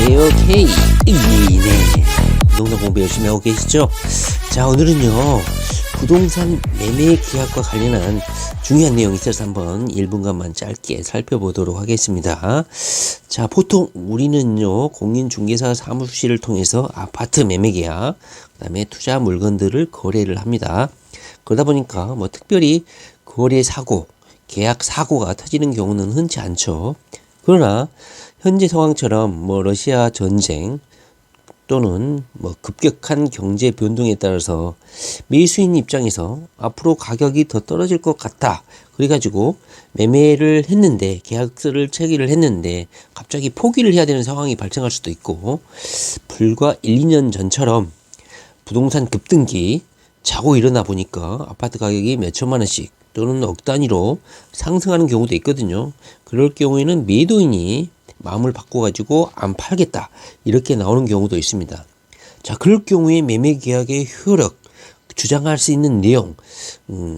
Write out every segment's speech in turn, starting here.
오케이. 네. 부동산 공부 열심히 하고 계시죠? 자, 오늘은요, 부동산 매매 계약과 관련한 중요한 내용이 있어서 한번 1분간만 짧게 살펴보도록 하겠습니다. 자, 보통 우리는요, 공인중개사 사무실을 통해서 아파트 매매 계약, 그 다음에 투자 물건들을 거래를 합니다. 그러다 보니까 뭐 특별히 거래 사고, 계약 사고가 터지는 경우는 흔치 않죠. 그러나 현재 상황처럼 뭐 러시아 전쟁 또는 뭐 급격한 경제 변동에 따라서 매수인 입장에서 앞으로 가격이 더 떨어질 것 같다. 그래가지고 매매를 했는데 계약서를 체결을 했는데 갑자기 포기를 해야 되는 상황이 발생할 수도 있고, 불과 1, 2년 전처럼 부동산 급등기 자고 일어나 보니까 아파트 가격이 몇 천만 원씩 또는 억 단위로 상승하는 경우도 있거든요. 그럴 경우에는 매도인이 마음을 바꿔가지고 안 팔겠다 이렇게 나오는 경우도 있습니다. 자, 그럴 경우에 매매 계약의 효력, 주장할 수 있는 내용,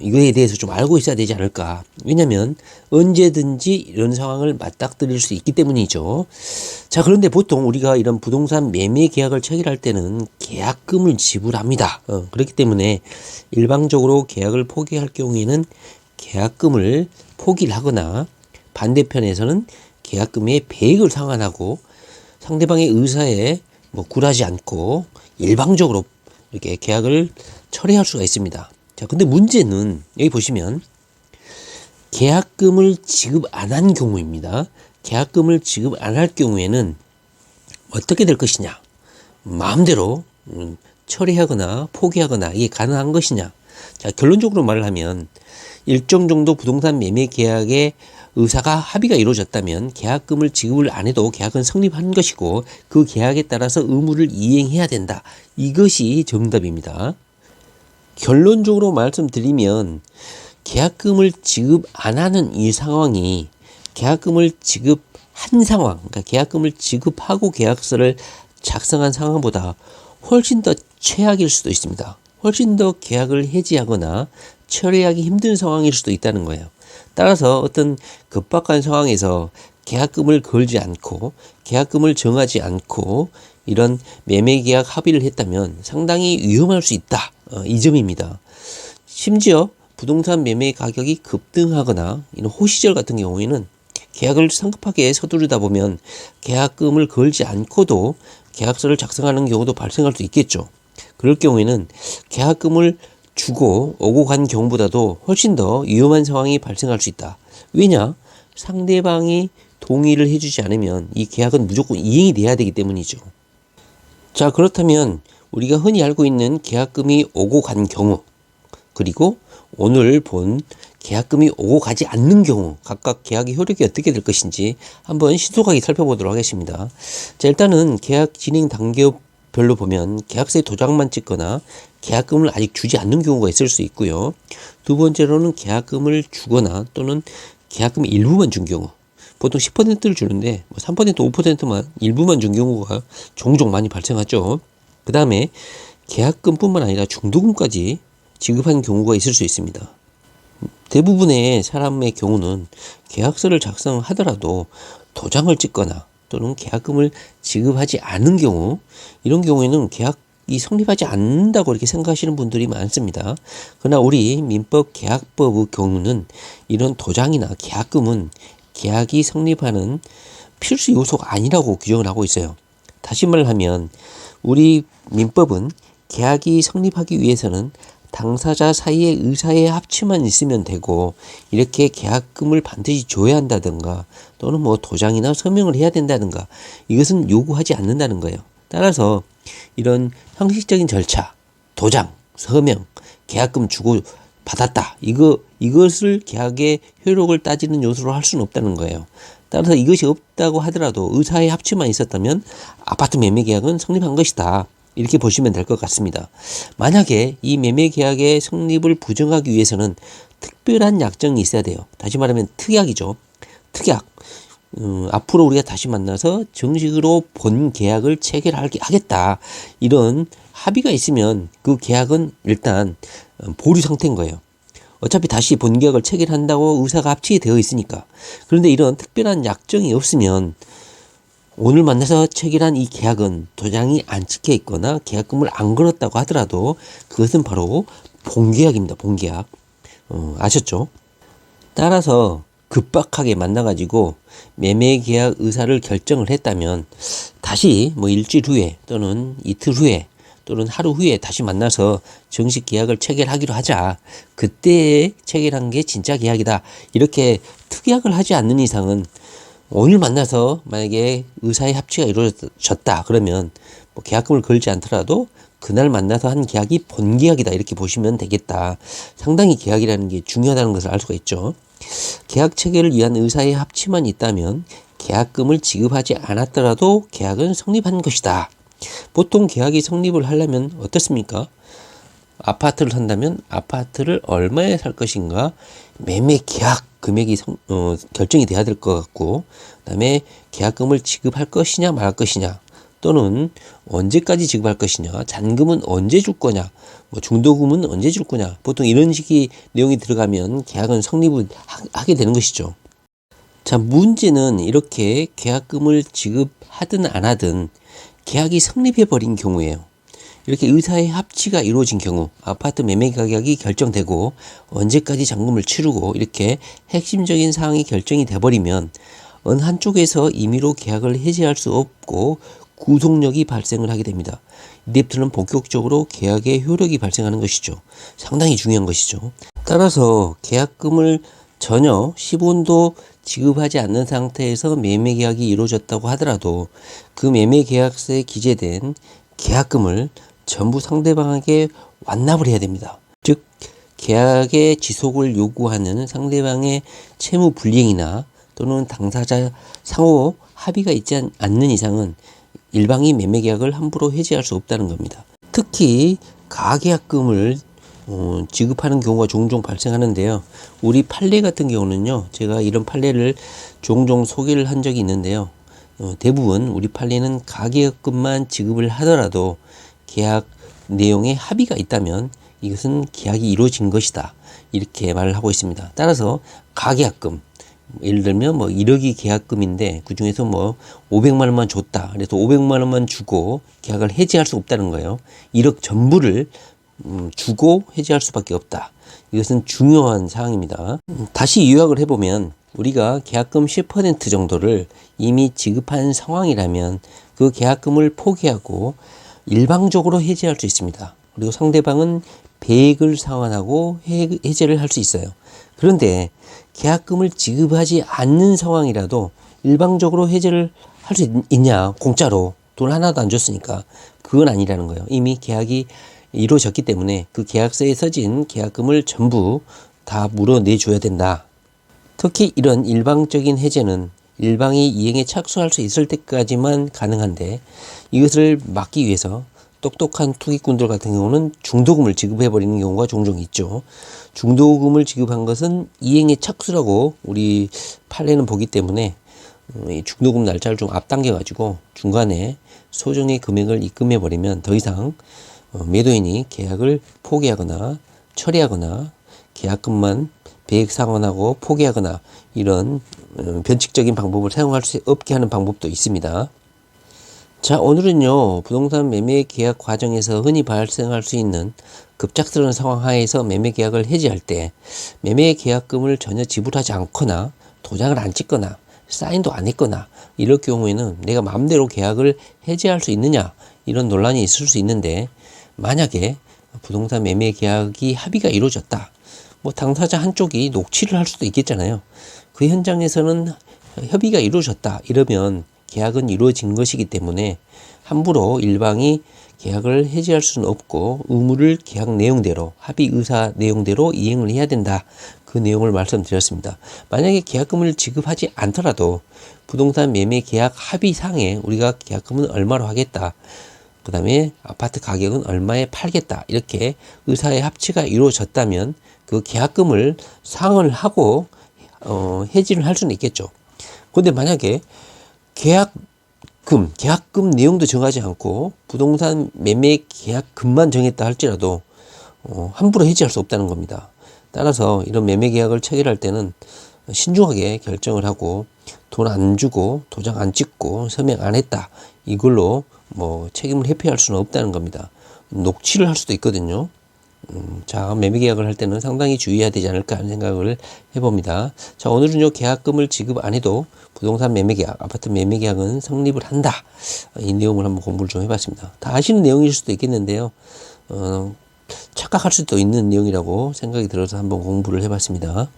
이거에 대해서 좀 알고 있어야 되지 않을까. 왜냐면 언제든지 이런 상황을 맞닥뜨릴 수 있기 때문이죠. 자, 그런데 보통 우리가 이런 부동산 매매 계약을 체결할 때는 계약금을 지불합니다. 그렇기 때문에 일방적으로 계약을 포기할 경우에는 계약금을 포기를 하거나, 반대편에서는 계약금의 배액을 상환하고 상대방의 의사에 뭐 굴하지 않고 일방적으로 이렇게 계약을 철회할 수가 있습니다. 자, 근데 문제는 여기 보시면 계약금을 지급 안 한 경우입니다. 계약금을 지급 안 할 경우에는 어떻게 될 것이냐? 마음대로 철회하거나 포기하거나 이게 가능한 것이냐? 자, 결론적으로 말을 하면 일정 정도 부동산 매매 계약의 의사가 합의가 이루어졌다면 계약금을 지급을 안 해도 계약은 성립한 것이고, 그 계약에 따라서 의무를 이행해야 된다. 이것이 정답입니다. 결론적으로 말씀드리면 계약금을 지급 안 하는 이 상황이 계약금을 지급한 상황, 그러니까 계약금을 지급하고 계약서를 작성한 상황보다 훨씬 더 최악일 수도 있습니다. 훨씬 더 계약을 해지하거나 처리하기 힘든 상황일 수도 있다는 거예요. 따라서 어떤 급박한 상황에서 계약금을 걸지 않고 계약금을 정하지 않고 이런 매매계약 합의를 했다면 상당히 위험할 수 있다. 이 점입니다. 심지어 부동산 매매 가격이 급등하거나 이런 호시절 같은 경우에는 계약을 성급하게 서두르다 보면 계약금을 걸지 않고도 계약서를 작성하는 경우도 발생할 수 있겠죠. 그럴 경우에는 계약금을 주고 오고 간 경우보다도 훨씬 더 위험한 상황이 발생할 수 있다. 왜냐? 상대방이 동의를 해주지 않으면 이 계약은 무조건 이행이 돼야 되기 때문이죠. 자, 그렇다면 우리가 흔히 알고 있는 계약금이 오고 간 경우, 그리고 오늘 본 계약금이 오고 가지 않는 경우, 각각 계약의 효력이 어떻게 될 것인지 한번 신속하게 살펴보도록 하겠습니다. 자, 일단은 계약 진행 단계별로 보면 계약서에 도장만 찍거나 계약금을 아직 주지 않는 경우가 있을 수 있고요. 두 번째로는 계약금을 주거나 또는 계약금 일부만 준 경우, 보통 10%를 주는데 3%, 5%만 일부만 준 경우가 종종 많이 발생하죠. 그 다음에 계약금뿐만 아니라 중도금까지 지급한 경우가 있을 수 있습니다. 대부분의 사람의 경우는 계약서를 작성하더라도 도장을 찍거나 또는 계약금을 지급하지 않은 경우, 이런 경우에는 계약이 성립하지 않는다고 이렇게 생각하시는 분들이 많습니다. 그러나 우리 민법 계약법의 경우는 이런 도장이나 계약금은 계약이 성립하는 필수 요소가 아니라고 규정을 하고 있어요. 다시 말하면 우리 민법은 계약이 성립하기 위해서는 당사자 사이의 의사의 합치만 있으면 되고, 이렇게 계약금을 반드시 줘야 한다든가 또는 뭐 도장이나 서명을 해야 된다든가 이것은 요구하지 않는다는 거예요. 따라서 이런 형식적인 절차, 도장, 서명, 계약금 주고 받았다, 이것을 계약의 효력을 따지는 요소로 할 수는 없다는 거예요. 따라서 이것이 없다고 하더라도 의사의 합치만 있었다면 아파트 매매 계약은 성립한 것이다, 이렇게 보시면 될 것 같습니다. 만약에 이 매매 계약의 성립을 부정하기 위해서는 특별한 약정이 있어야 돼요. 다시 말하면 특약이죠. 특약. 앞으로 우리가 다시 만나서 정식으로 본 계약을 체결하겠다, 이런 합의가 있으면 그 계약은 일단 보류 상태인 거예요. 어차피 다시 본계약을 체결한다고 의사가 합치게 되어 있으니까. 그런데 이런 특별한 약정이 없으면 오늘 만나서 체결한 이 계약은 도장이 안 찍혀 있거나 계약금을 안 걸었다고 하더라도 그것은 바로 본계약입니다. 본계약. 아셨죠? 따라서 급박하게 만나가지고 매매계약 의사를 결정을 했다면 다시 뭐 일주일 후에 또는 이틀 후에 또는 하루 후에 다시 만나서 정식 계약을 체결하기로 하자. 그때 체결한 게 진짜 계약이다. 이렇게 특약을 하지 않는 이상은 오늘 만나서 만약에 의사의 합치가 이루어졌다. 그러면 뭐 계약금을 걸지 않더라도 그날 만나서 한 계약이 본계약이다. 이렇게 보시면 되겠다. 상당히 계약이라는 게 중요하다는 것을 알 수가 있죠. 계약 체결을 위한 의사의 합치만 있다면 계약금을 지급하지 않았더라도 계약은 성립한 것이다. 보통 계약이 성립을 하려면 어떻습니까? 아파트를 산다면 아파트를 얼마에 살 것인가 매매 계약 금액이 결정이 돼야 될 것 같고, 그다음에 계약금을 지급할 것이냐 말 것이냐, 또는 언제까지 지급할 것이냐, 잔금은 언제 줄 거냐, 뭐 중도금은 언제 줄 거냐, 보통 이런 식의 내용이 들어가면 계약은 성립을 하게 되는 것이죠. 자, 문제는 이렇게 계약금을 지급하든 안 하든 계약이 성립해 버린 경우에요. 이렇게 의사의 합치가 이루어진 경우, 아파트 매매 가격이 결정되고 언제까지 잔금을 치르고 이렇게 핵심적인 사항이 결정이 돼버리면 어느 한쪽에서 임의로 계약을 해지할 수 없고 구속력이 발생을 하게 됩니다. 이때부터는 본격적으로 계약의 효력이 발생하는 것이죠. 상당히 중요한 것이죠. 따라서 계약금을 전혀 10원도 지급하지 않는 상태에서 매매 계약이 이루어졌다고 하더라도 그 매매 계약서에 기재된 계약금을 전부 상대방에게 완납을 해야 됩니다. 즉 계약의 지속을 요구하는 상대방의 채무 불이행이나 또는 당사자 상호 합의가 있지 않는 이상은 일방이 매매 계약을 함부로 해지할 수 없다는 겁니다. 특히 가계약금을 지급하는 경우가 종종 발생하는데요. 우리 판례 같은 경우는요, 제가 이런 판례를 종종 소개를 한 적이 있는데요. 대부분 우리 판례는 가계약금만 지급을 하더라도 계약 내용에 합의가 있다면 이것은 계약이 이루어진 것이다. 이렇게 말을 하고 있습니다. 따라서 가계약금, 예를 들면 뭐 1억이 계약금인데 그 중에서 뭐 500만 원만 줬다. 그래서 500만 원만 주고 계약을 해지할 수 없다는 거예요. 1억 전부를 주고 해지할 수밖에 없다. 이것은 중요한 사항입니다. 다시 요약을 해보면 우리가 계약금 10% 정도를 이미 지급한 상황이라면 그 계약금을 포기하고 일방적으로 해지할 수 있습니다. 그리고 상대방은 배액을 상환하고 해지를 할 수 있어요. 그런데 계약금을 지급하지 않는 상황이라도 일방적으로 해지를 할 수 있냐? 공짜로 돈 하나도 안 줬으니까. 그건 아니라는 거예요. 이미 계약이 이루어졌기 때문에 그 계약서에 써진 계약금을 전부 다 물어내줘야 된다. 특히 이런 일방적인 해제는 일방이 이행에 착수할 수 있을 때까지만 가능한데, 이것을 막기 위해서 똑똑한 투기꾼들 같은 경우는 중도금을 지급해버리는 경우가 종종 있죠. 중도금을 지급한 것은 이행에 착수라고 우리 판례는 보기 때문에 이 중도금 날짜를 좀 앞당겨가지고 중간에 소정의 금액을 입금해버리면 더 이상 매도인이 계약을 포기하거나 처리하거나 계약금만 배액 상환하고 포기하거나 이런 변칙적인 방법을 사용할 수 없게 하는 방법도 있습니다. 자, 오늘은요, 부동산 매매 계약 과정에서 흔히 발생할 수 있는 급작스러운 상황 하에서 매매 계약을 해지할 때 매매 계약금을 전혀 지불하지 않거나 도장을 안 찍거나 사인도 안 했거나 이럴 경우에는 내가 마음대로 계약을 해지할 수 있느냐, 이런 논란이 있을 수 있는데, 만약에 부동산 매매 계약이 합의가 이루어졌다. 뭐 당사자 한쪽이 녹취를 할 수도 있겠잖아요. 그 현장에서는 협의가 이루어졌다. 이러면 계약은 이루어진 것이기 때문에 함부로 일방이 계약을 해지할 수는 없고 의무를 계약 내용대로, 합의 의사 내용대로 이행을 해야 된다. 그 내용을 말씀드렸습니다. 만약에 계약금을 지급하지 않더라도 부동산 매매 계약 합의상에 우리가 계약금은 얼마로 하겠다, 그 다음에 아파트 가격은 얼마에 팔겠다, 이렇게 의사의 합치가 이루어졌다면 그 계약금을 상환을 하고 해지를 할 수는 있겠죠. 그런데 만약에 계약금 내용도 정하지 않고 부동산 매매 계약금만 정했다 할지라도 함부로 해지할 수 없다는 겁니다. 따라서 이런 매매 계약을 체결할 때는 신중하게 결정을 하고 돈 안 주고 도장 안 찍고 서명 안 했다 이걸로 뭐 책임을 회피할 수는 없다는 겁니다. 녹취를 할 수도 있거든요. 자, 매매 계약을 할 때는 상당히 주의해야 되지 않을까 하는 생각을 해봅니다. 자, 오늘은요, 계약금을 지급 안 해도 부동산 매매 계약, 아파트 매매 계약은 성립을 한다. 이 내용을 한번 공부를 좀 해봤습니다. 다 아시는 내용일 수도 있겠는데요. 착각할 수도 있는 내용이라고 생각이 들어서 한번 공부를 해봤습니다.